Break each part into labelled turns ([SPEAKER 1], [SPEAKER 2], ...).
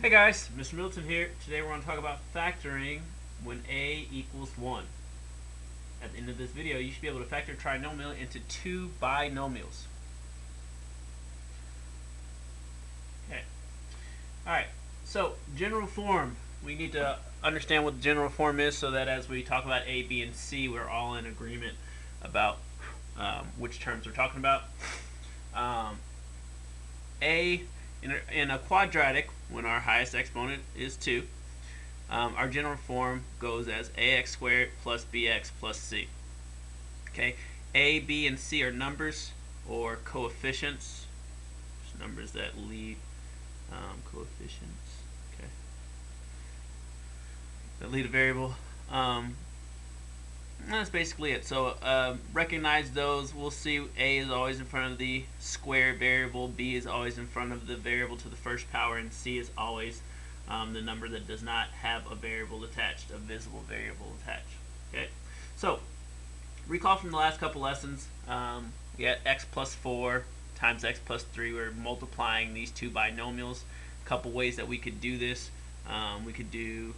[SPEAKER 1] Hey guys, Mr. Middleton here. Today we're going to talk about factoring when a equals 1. At the end of this video, you should be able to factor a trinomial into two binomials. Okay. Alright, so general form. We need to understand what the general form is so that as we talk about A, B, and C, we're all in agreement about which terms we're talking about. A, in a quadratic, when our highest exponent is 2, our general form goes as ax squared plus bx plus c. Okay, a, b, and c are numbers or coefficients. There's numbers that lead coefficients. Okay, that lead a variable. That's basically it. So recognize those. We'll see a is always in front of the square variable, b is always in front of the variable to the first power, and c is always the number that does not have a variable attached, a visible variable attached. Okay, so recall from the last couple lessons, we had x plus 4 times x plus 3. We're multiplying these two binomials. A couple ways that we could do this. We could do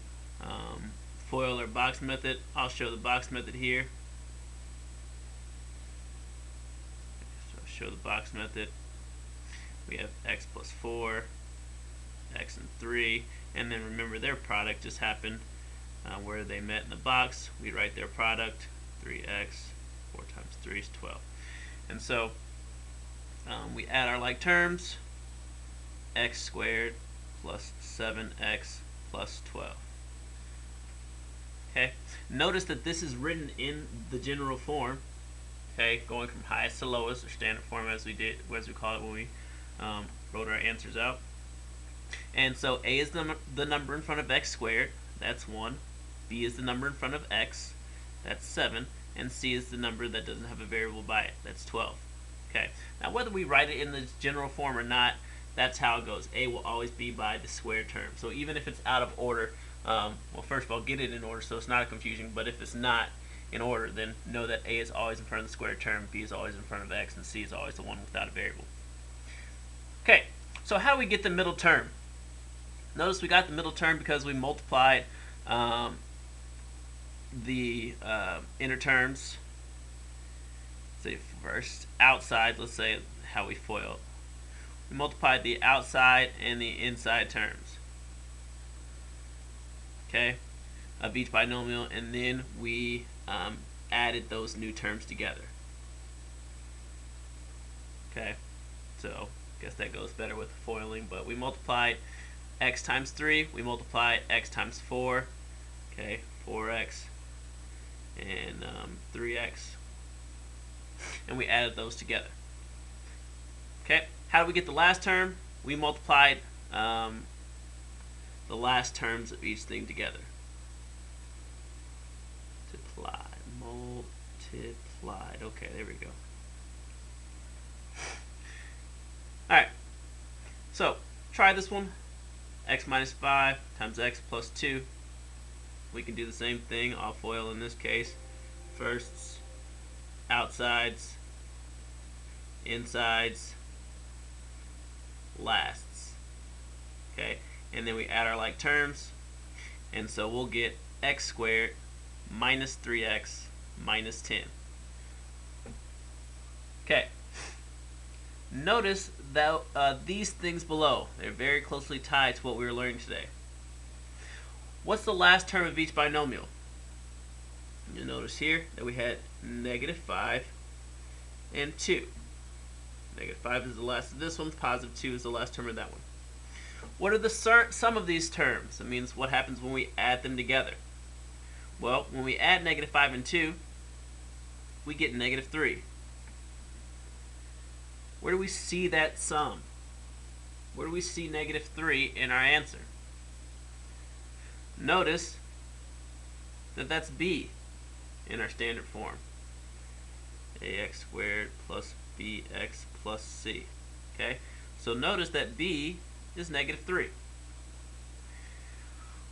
[SPEAKER 1] FOIL or box method. I'll show the box method here. So I'll show the box method. We have x plus 4, x and 3, and then remember their product just happened where they met in the box. We write their product, 3x, 4 times 3 is 12. And so we add our like terms, x squared plus 7x plus 12. Okay, notice that this is written in the general form. Okay, going from highest to lowest, or standard form as we call it when we wrote our answers out. And so a is the number in front of x squared, that's 1. B is the number in front of x, that's 7. And c is the number that doesn't have a variable by it, that's 12. Okay, now whether we write it in the general form or not, that's how it goes. A will always be by the square term. So even if it's out of order, well, first of all, get it in order so it's not a confusion. But if it's not in order, then know that a is always in front of the square term, b is always in front of x, and c is always the one without a variable. Okay, so how do we get the middle term? Notice we got the middle term because we multiplied the inner terms. Say first outside, let's say how we FOIL. We multiplied the outside and the inside terms, okay, of each binomial, and then we added those new terms together. Okay, so I guess that goes better with FOILing, but we multiplied x times 3, we multiplied x times 4, okay, 4x and 3x, and we added those together. Okay, how do we get the last term? We multiplied the last terms of each thing together. Multiplied. Okay, there we go. Alright, so try this one. X minus 5 times x plus 2. We can do the same thing. I'll FOIL in this case. Firsts, outsides, insides, lasts. Okay, and then we add our like terms, and so we'll get x squared minus 3x minus 10. Okay, notice that these things below, they're very closely tied to what we were learning today. What's the last term of each binomial? You'll notice here that we had negative 5 and 2. Negative 5 is the last of this one, positive 2 is the last term of that one. What are the sum of these terms? That means what happens when we add them together. Well, when we add negative 5 and 2, we get negative 3. Where do we see that sum? Where do we see negative 3 in our answer? Notice that that's b in our standard form. ax squared plus bx plus c. Okay, so notice that b is negative 3.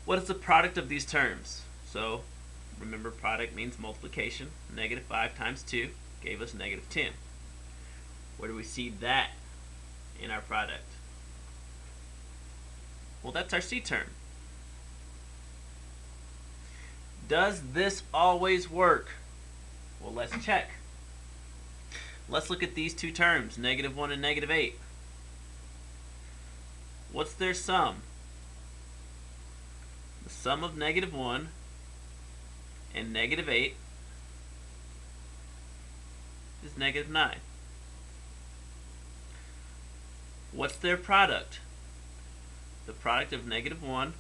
[SPEAKER 1] What is the product of these terms? So remember, product means multiplication. Negative 5 times 2 gave us negative 10. Where do we see that in our product? Well, that's our C term. Does this always work? Well, let's check. Let's look at these two terms, -1 and -8. What's their sum? The sum of -1 and -8 is -9. What's their product? The product of -1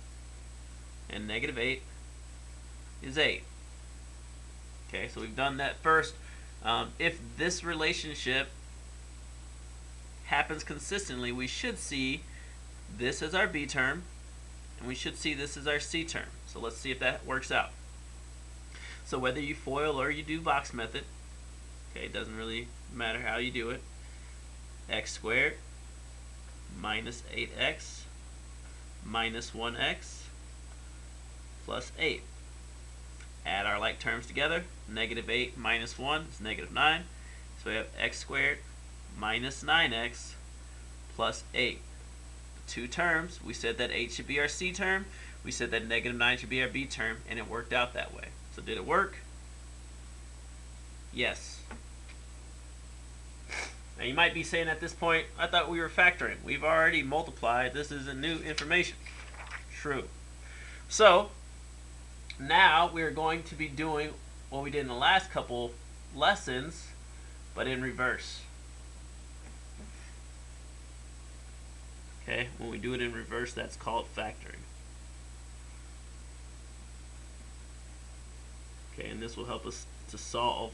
[SPEAKER 1] and -8 is 8. Okay, so we've done that first. If this relationship happens consistently, we should see this as our B term, and we should see this as our C term. So let's see if that works out. So whether you FOIL or you do box method, okay, it doesn't really matter how you do it. X squared minus 8x minus 1x plus 8. Add our like terms together. -8 minus 1 is -9. So we have x squared minus 9x plus 8. The two terms, we said that 8 should be our C term. We said that -9 should be our B term, and it worked out that way. So did it work? Yes. Now you might be saying at this point, I thought we were factoring. We've already multiplied. This isn't new information. True. So now we're going to be doing what we did in the last couple lessons, but in reverse. Okay, when we do it in reverse, that's called factoring. Okay, and this will help us to solve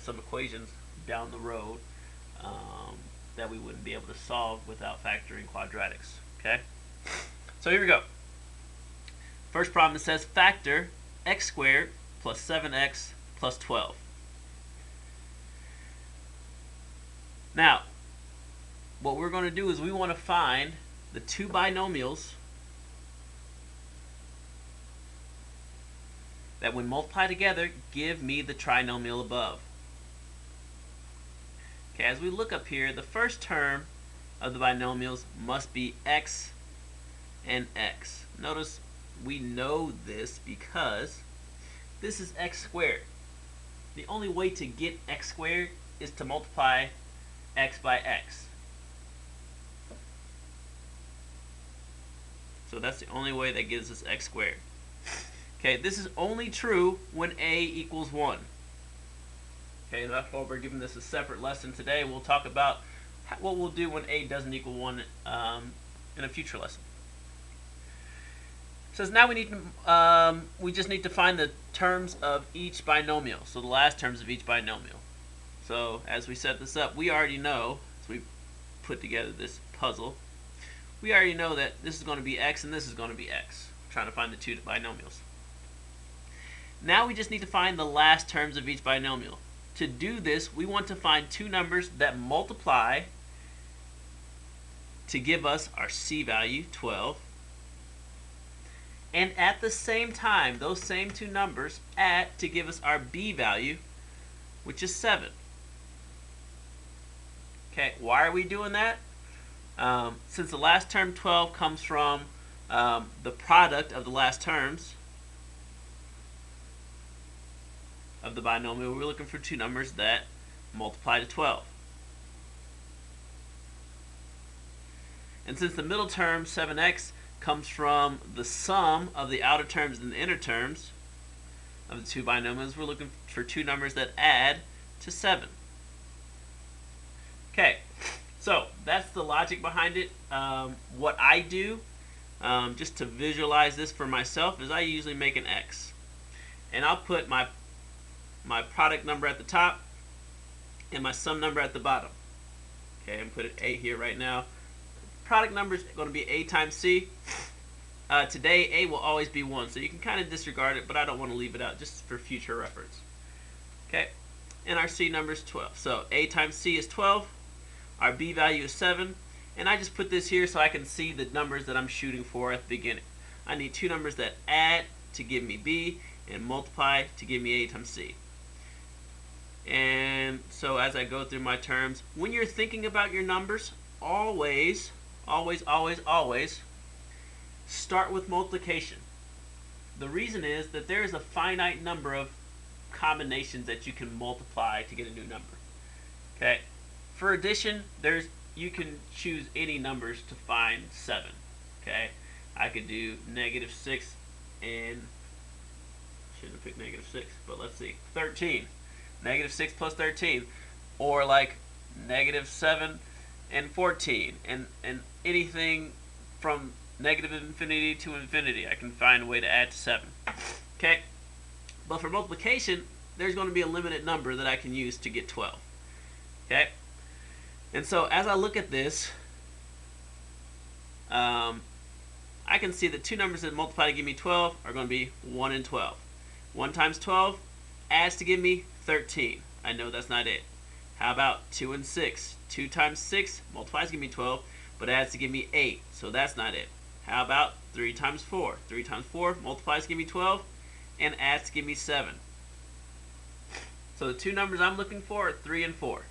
[SPEAKER 1] some equations down the road that we wouldn't be able to solve without factoring quadratics. Okay, so here we go. First problem, it says factor x squared plus 7x plus 12. Now, what we're going to do is we want to find the two binomials that when multiplied together give me the trinomial above. Okay, as we look up here, the first term of the binomials must be x and x. Notice we know this because this is x squared. The only way to get x squared is to multiply x by x. So that's the only way that gives us x squared. Okay, this is only true when a equals 1. Okay, that's why we're giving this a separate lesson today. We'll talk about what we'll do when a doesn't equal 1 in a future lesson. It says now we just need to find the terms of each binomial. So the last terms of each binomial. So as we set this up, we already know, as we put together this puzzle, we already know that this is going to be x and this is going to be x. We're trying to find the two binomials. Now we just need to find the last terms of each binomial. To do this, we want to find two numbers that multiply to give us our C value, 12. And at the same time, those same two numbers add to give us our B value, which is 7. Okay, why are we doing that? Since the last term, 12, comes from the product of the last terms of the binomial, we're looking for two numbers that multiply to 12. And since the middle term, 7x, comes from the sum of the outer terms and the inner terms of the two binomials, we're looking for two numbers that add to 7. Okay, so that's the logic behind it. What I do, just to visualize this for myself, is I usually make an X. And I'll put my product number at the top and my sum number at the bottom. Okay, I'm putting A here right now. Product number is going to be A times C. Today, A will always be 1, so you can kind of disregard it, but I don't want to leave it out just for future reference. Okay, and our C number is 12. So A times C is 12. Our B value is 7. And I just put this here so I can see the numbers that I'm shooting for at the beginning. I need two numbers that add to give me B and multiply to give me A times C. And so as I go through my terms, when you're thinking about your numbers, always start with multiplication. The reason is that there is a finite number of combinations that you can multiply to get a new number. Okay. For addition, you can choose any numbers to find 7. Okay. I could do -6 and shouldn't have picked -6, but let's see, 13. -6 plus 13, or like -7 and 14, and anything from -infinity to infinity. I can find a way to add to 7. Okay. But for multiplication, there's going to be a limited number that I can use to get 12. Okay. And so as I look at this, I can see that two numbers that multiply to give me 12 are going to be 1 and 12. 1 times 12 adds to give me 13. I know that's not it. How about 2 and 6? 2 times 6 multiplies to give me 12, but adds to give me 8. So that's not it. How about 3 times 4? 3 times 4 multiplies to give me 12, and adds to give me 7. So the two numbers I'm looking for are 3 and 4.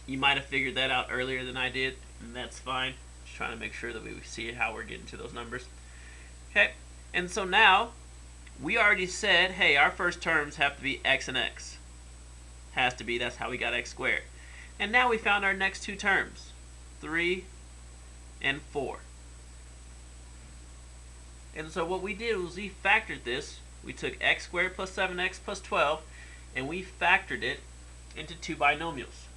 [SPEAKER 1] You might have figured that out earlier than I did, and that's fine. Just trying to make sure that we see how we're getting to those numbers. Okay, and so now we already said, hey, our first terms have to be x and x. Has to be, that's how we got x squared. And now we found our next two terms, 3 and 4. And so what we did was we factored this. We took x squared plus 7x plus 12, and we factored it into two binomials.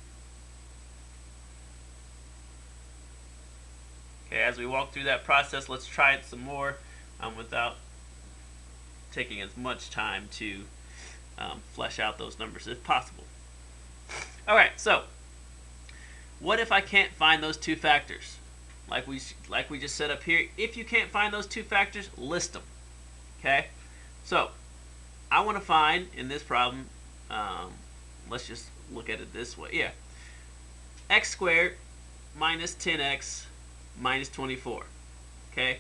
[SPEAKER 1] Okay, as we walk through that process, let's try it some more without taking as much time to flesh out those numbers if possible. All right, so what if I can't find those two factors? Like we just set up here, if you can't find those two factors, list them. Okay, so I want to find in this problem, let's just look at it this way. Yeah, x squared minus 10x minus 24. Okay,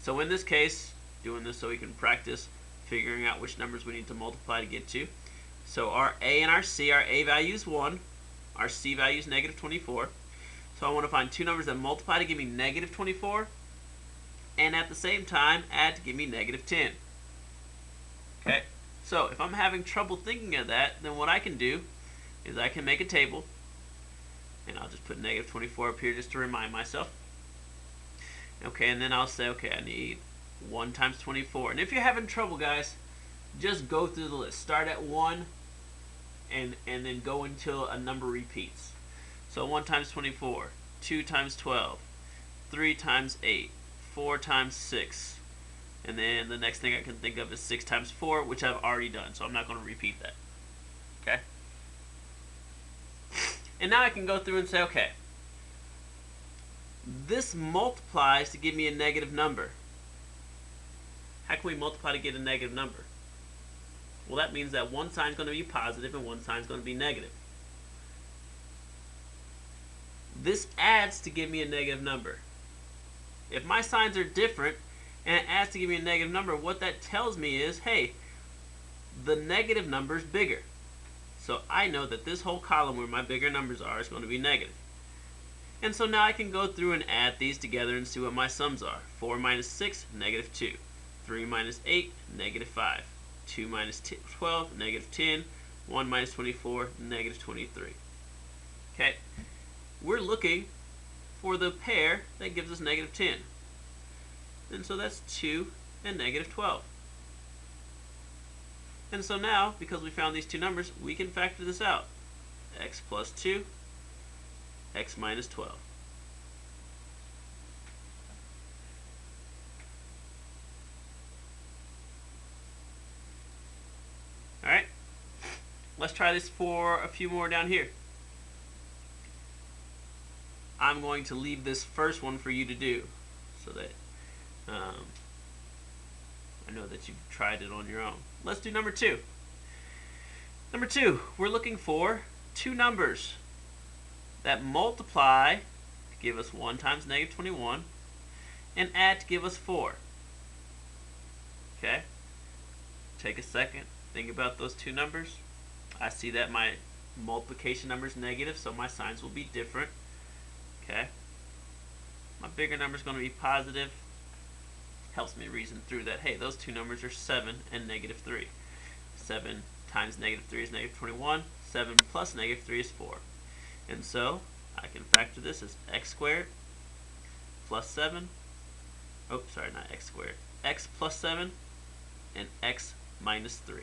[SPEAKER 1] so in this case, doing this so we can practice figuring out which numbers we need to multiply to get to. So our a and our c, our a value is 1, our c value is -24. So I want to find two numbers that multiply to give me -24, and at the same time add to give me -10. Okay, so if I'm having trouble thinking of that, then what I can do is I can make a table, and I'll just put -24 up here just to remind myself. Okay, and then I'll say, okay, I need 1 times 24. And if you're having trouble, guys, just go through the list. Start at 1 and then go until a number repeats. So 1 times 24, 2 times 12, 3 times 8, 4 times 6. And then the next thing I can think of is 6 times 4, which I've already done. So I'm not going to repeat that. Okay? And now I can go through and say, okay, this multiplies to give me a negative number. How can we multiply to get a negative number? Well, that means that one sign is going to be positive and one sign is going to be negative. This adds to give me a negative number. If my signs are different and it adds to give me a negative number, what that tells me is, hey, the negative number is bigger. So I know that this whole column where my bigger numbers are is going to be negative. And so now I can go through and add these together and see what my sums are. 4 minus 6, -2. 3 minus 8, -5. 2 minus 12, -10. 1 minus 24, -23. Okay, we're looking for the pair that gives us -10. And so that's 2 and -12. And so now, because we found these two numbers, we can factor this out. X plus 2, x minus 12. Alright, let's try this for a few more down here. I'm going to leave this first one for you to do so that I know that you've tried it on your own. Let's do number 2. Number 2, we're looking for two numbers that multiply to give us 1 times -21 and add to give us 4. Okay? Take a second, think about those two numbers. I see that my multiplication number is negative, so my signs will be different. Okay? My bigger number is going to be positive. helps me reason through that, hey, those two numbers are 7 and negative 3. 7 times negative 3 is negative 21. 7 plus negative 3 is 4. And so I can factor this as x squared plus 7. Oh, sorry, not x squared. X plus 7 and x minus 3.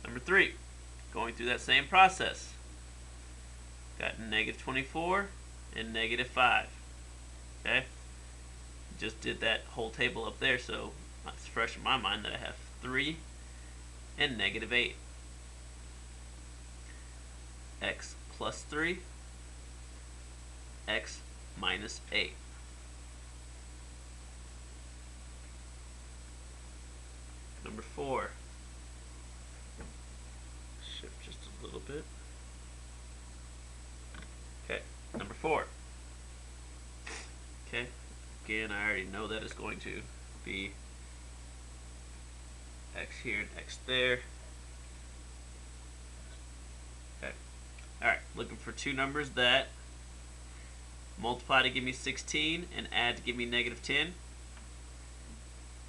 [SPEAKER 1] Number 3, going through that same process. Got negative 24 and negative 5. Okay? Just did that whole table up there, so it's fresh in my mind that I have 3 and negative 8. X plus 3, x minus 8. Number 4. Shift just a little bit. Okay, number 4. Okay, again, I already know that it's going to be x here and x there. Okay, alright, looking for two numbers that multiply to give me 16 and add to give me negative 10.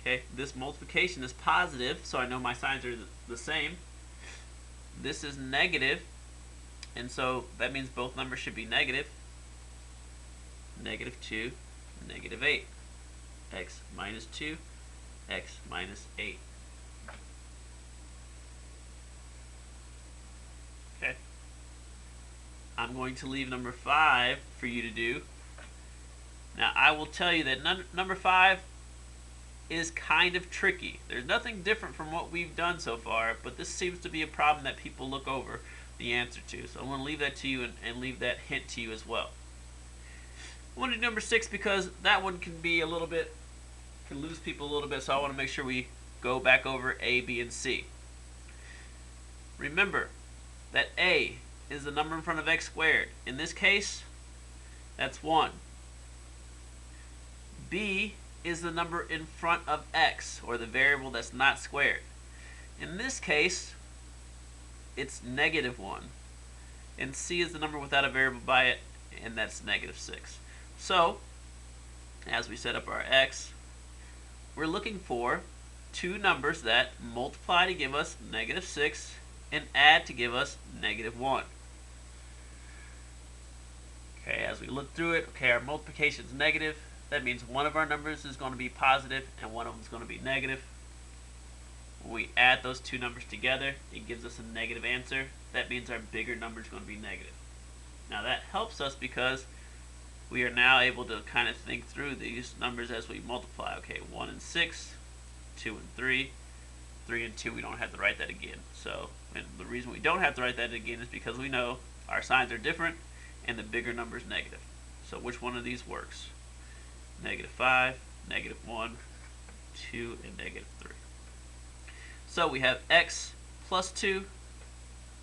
[SPEAKER 1] Okay, this multiplication is positive, so I know my signs are the same. This is negative, and so that means both numbers should be negative. Negative 2, negative 8. X minus 2, x minus 8. Okay. I'm going to leave number 5 for you to do. Now, I will tell you that number 5 is kind of tricky. There's nothing different from what we've done so far, but this seems to be a problem that people look over the answer to. So I'm going to leave that to you and leave that hint to you as well. I want to do number 6 because that one can be a little bit, can lose people a little bit, so I want to make sure we go back over A, B, and C. Remember that A is the number in front of x squared. In this case, that's 1. B is the number in front of x, or the variable that's not squared. In this case, it's negative 1. And C is the number without a variable by it, and that's negative 6. So, as we set up our x, we're looking for two numbers that multiply to give us negative 6 and add to give us negative 1. Okay, as we look through it, okay, our multiplication is negative. That means one of our numbers is going to be positive and one of them is going to be negative. When we add those two numbers together, it gives us a negative answer. That means our bigger number is going to be negative. Now that helps us because we are now able to kind of think through these numbers as we multiply. Okay, 1 and 6, 2 and 3, 3 and 2, we don't have to write that again. So, and the reason we don't have to write that again is because we know our signs are different and the bigger number is negative. So which one of these works? Negative 5, negative 1, 2, and negative 3. So we have x plus 2,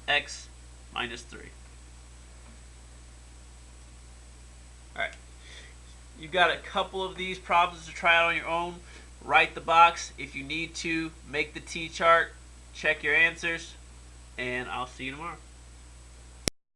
[SPEAKER 1] x minus 3. Alright, you've got a couple of these problems to try out on your own. Write the box. If you need to, make the T-chart, check your answers, and I'll see you tomorrow.